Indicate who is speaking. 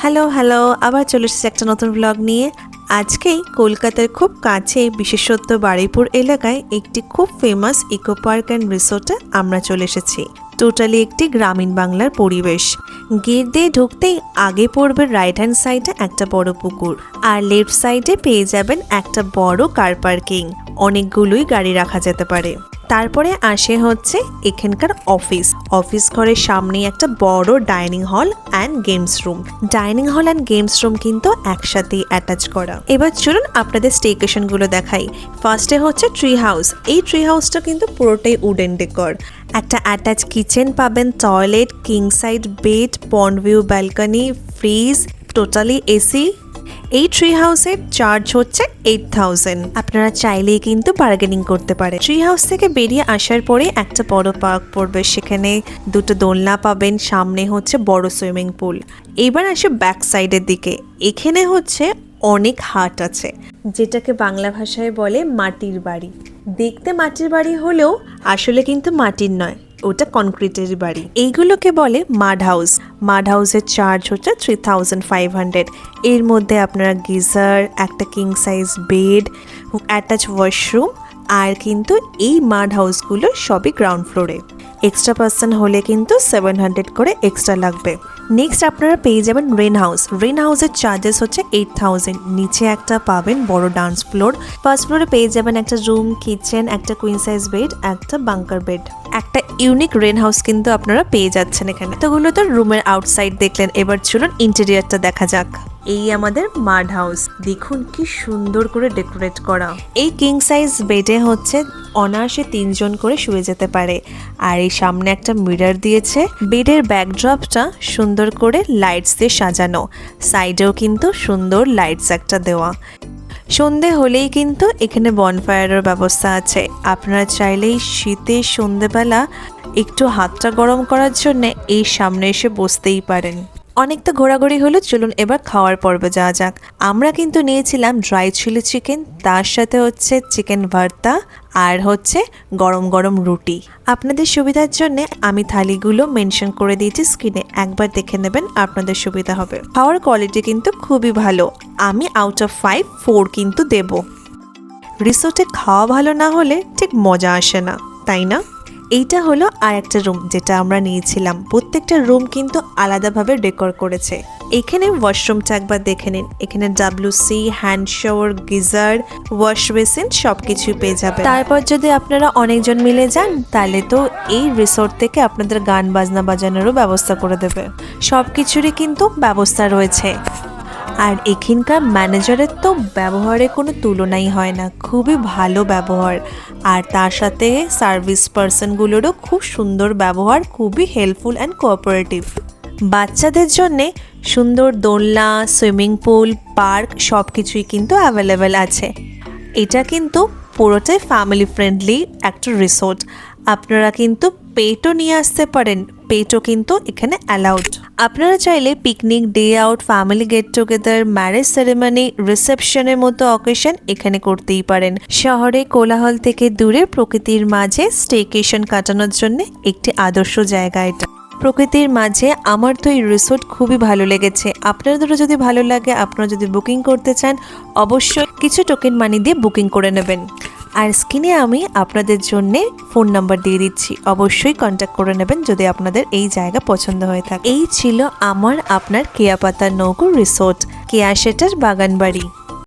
Speaker 1: Hello hello আবার চলে এসেছি একটা নতুন ব্লগ নিয়ে। আজকেই কলকাতার খুব কাছে বিশেষত বারুইপুর এলাকায় একটি খুব ফেমাস ইকো পার্ক অ্যান্ড রিসোর্টে আমরা চলে এসেছি। টোটালি একটি গ্রামীণ বাংলার পরিবেশ। গেট দিয়ে ঢুকতেই আগে পড়বে রাইট হ্যান্ড সাইডে একটা বড় পুকুর, আর লেফট সাইডে পেয়ে যাবেন একটা বড় কার পার্কিং। অনেকগুলোই গাড়ি রাখা যেতে পারে। তারপরে আসে হচ্ছে এখানকার অফিস ঘরের সামনেই একটা বড় dining hall and games room. Dining hall and games room কিন্তু একসাথেই অ্যাটাচ করা। এবার চলুন আপনাদের স্টেকেশন গুলো দেখাই। ফার্স্টে হচ্ছে ট্রি হাউস। এই ট্রি হাউসটা কিন্তু পুরোটাই উডেন ডেকর। একটা অ্যাটাচ কিচেন পাবেন, toilet, king side bed, pond view balcony, fridge, totally AC. এই ট্রি হাউসের চার্জ হচ্ছে 8,000। আপনারা চাইলেই কিন্তু বার্গেনিং করতে পারে। ট্রি হাউস থেকে বেরিয়ে আসার পরে একটা বড় পার্ক পড়বে, সেখানে দুটো দোলনা পাবেন, সামনে হচ্ছে বড় সুইমিং পুল। এবার আসে ব্যাক সাইডের দিকে। এখানে হচ্ছে অনেক হাট আছে, যেটাকে বাংলা ভাষায় বলে মাটির বাড়ি। দেখতে মাটির বাড়ি হলেও আসলে কিন্তু মাটির নয়, ওটা কনক্রিটের বাড়ি। এইগুলোকে বলে মাড হাউস। মাড হাউসের চার্জ হচ্ছে 3,500। এর মধ্যে আপনারা গিজার, একটা king size bed, attach washroom, আর কিন্তু এই মাড হাউসগুলো সবই গ্রাউন্ড ফ্লোরে। এক্সট্রা পার্সন হলে কিন্তু 700 করে এক্সট্রা লাগবে। নেক্সট আপনারা পেয়ে যাবেন রেন হাউস। রেন হাউসের চার্জেস হচ্ছে 8,000। নিচে একটা পাবেন বড় ডান্স ফ্লোর। ফার্স্ট ফ্লোরে পেয়ে যাবেন একটা রুম, কিচেন, একটা কুইন সাইজ বেড, একটা বাঙ্কার বেড। একটা ইউনিক রেন হাউস কিন্তু আপনারা পেয়ে যাচ্ছেন এখানে। তোগুলো তো রুমের আউটসাইড দেখলেন, এবার চলুন ইন্টেরিয়রটা দেখা যাক। এই আমাদের মাড হাউস, দেখুন কি সুন্দর করে ডেকোরেট করা। এই কিং সাইজ বেডে হচ্ছে অনায়াসে 3 জন করে শুয়ে যেতে পারে। আর এই সামনে একটা মিরর দিয়েছে। বেডের ব্যাকড্রপটা সুন্দর করে লাইটস দিয়ে সাজানো, সাইডেও কিন্তু সুন্দর লাইটস একটা দেওয়া। সন্ধে হলেই কিন্তু এখানে বনফায়ারের ব্যবস্থা আছে। আপনারা চাইলেই শীতের সন্ধেবেলা একটু হাতটা গরম করার জন্য এই সামনে এসে বসতেই পারেন। অনেক তো ঘোরাঘুরি হলো, চলুন এবার খাওয়ার পর্বে যাওয়া যাক। আমরা কিন্তু নিয়েছিলাম ড্রাই চিলি চিকেন, তার সাথে হচ্ছে চিকেন ভর্তা, আর হচ্ছে গরম গরম রুটি। আপনাদের সুবিধার জন্য আমি থালিগুলো মেনশন করে দিয়েছি স্ক্রিনে, একবার দেখে নেবেন, আপনাদের সুবিধা হবে। খাওয়ার কোয়ালিটি কিন্তু খুবই ভালো। আমি আউট অফ 5 4 কিন্তু দেব। রিসোর্টে খাওয়া ভালো না হলে ঠিক মজা আসে না, তাই না? এইটা হলো আর একটা রুম যেটা আমরা নিয়েছিলাম। প্রত্যেকটা রুম কিন্তু আলাদাভাবে ডেকোর করেছে। এখানে ওয়াশরুমটা একবার দেখে নিন। এখানে WC, hand shower, geyser, wash basin সবকিছু পেয়ে যাবে। তারপর যদি আপনারা অনেকজন মিলে যান তাহলে তো এই রিসোর্ট থেকে আপনাদের গান বাজনা বাজানোরও ব্যবস্থা করে দেবে। সবকিছুরই কিন্তু ব্যবস্থা রয়েছে। আর এখানকার ম্যানেজারের তো ব্যবহারে কোনো তুলনাই হয় না, খুবই ভালো ব্যবহার। আর তার সাথে সার্ভিস পার্সনগুলোরও খুব সুন্দর ব্যবহার, খুবই হেল্পফুল অ্যান্ড কোঅপারেটিভ। বাচ্চাদের জন্যে সুন্দর দোলনা, সুইমিং পুল, পার্ক সব কিছুই কিন্তু অ্যাভেলেবেল আছে। এটা কিন্তু পুরোটাই ফ্যামিলি ফ্রেন্ডলি একটা রিসোর্ট। আপনারা কিন্তু পেটও নিয়ে আসতে পারেন, পেটও কিন্তু এখানে অ্যালাউড। আপনারা চাইলে picnic, day out, family get together, marriage ceremony, রিসেপশনের মতো অকেশন এখানে করতেই পারেন। শহরে কোলাহল থেকে দূরে প্রকৃতির মাঝে স্টেকেশন কাটানোর জন্য একটি আদর্শ জায়গা এটা। প্রকৃতির মাঝে আমার তো এই রিসোর্ট খুবই ভালো লেগেছে। আপনাদেরও যদি ভালো লাগে, আপনারা যদি বুকিং করতে চান অবশ্যই কিছু টোকেন মানি দিয়ে বুকিং করে নেবেন। আর স্ক্রিনে আমি আপনাদের জন্য ফোন নাম্বার দিয়ে দিচ্ছি, অবশ্যই কন্ট্যাক্ট করে নেবেন যদি আপনাদের এই জায়গা পছন্দ হয়ে থাকে। এই ছিল আমার আপনার কেয়াপাতা নৌকো রিসোর্ট, কেয়াশেটার বাগানবাড়ি।